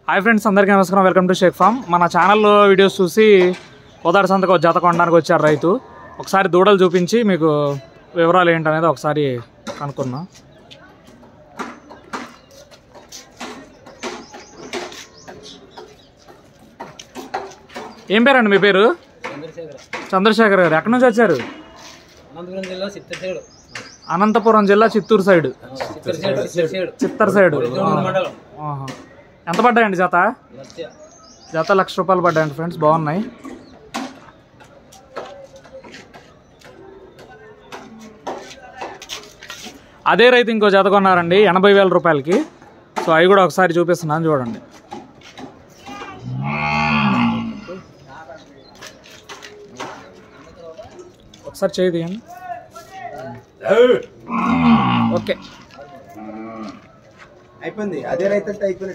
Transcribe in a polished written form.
Hi friends, అందరికీ నమస్కారం. Welcome to Shaik farm. మన ఛానల్లో వీడియోస్ చూసి కోదాడ సంతకు జత కొనడానికి వచ్చారు రైతు. ఒకసారి దూడలు చూపించి మీకు వివరాలు ఏంటనేది ఒకసారి కనుక్కున్నాం. ఏం పేరండి మీ పేరు? చంద్రశేఖర్ గారు. ఎక్కడి నుంచి వచ్చారు? అనంతపురం జిల్లా చిత్తూరు సైడ్, చిత్తూరు సైడ్. ఎంత పడ్డాయండి జత? జత ₹1,00,000 పడ్డాయండి ఫ్రెండ్స్. బాగున్నాయి. అదే రైతు ఇంకో జత కొన్నారండి ₹80,000. సో అవి కూడా ఒకసారి చూపిస్తున్నాను, చూడండి. ఒకసారి చేయి తీయండి. ఓకే, అయిపోయింది. అదే రైతు అంటే అయిపోయింది.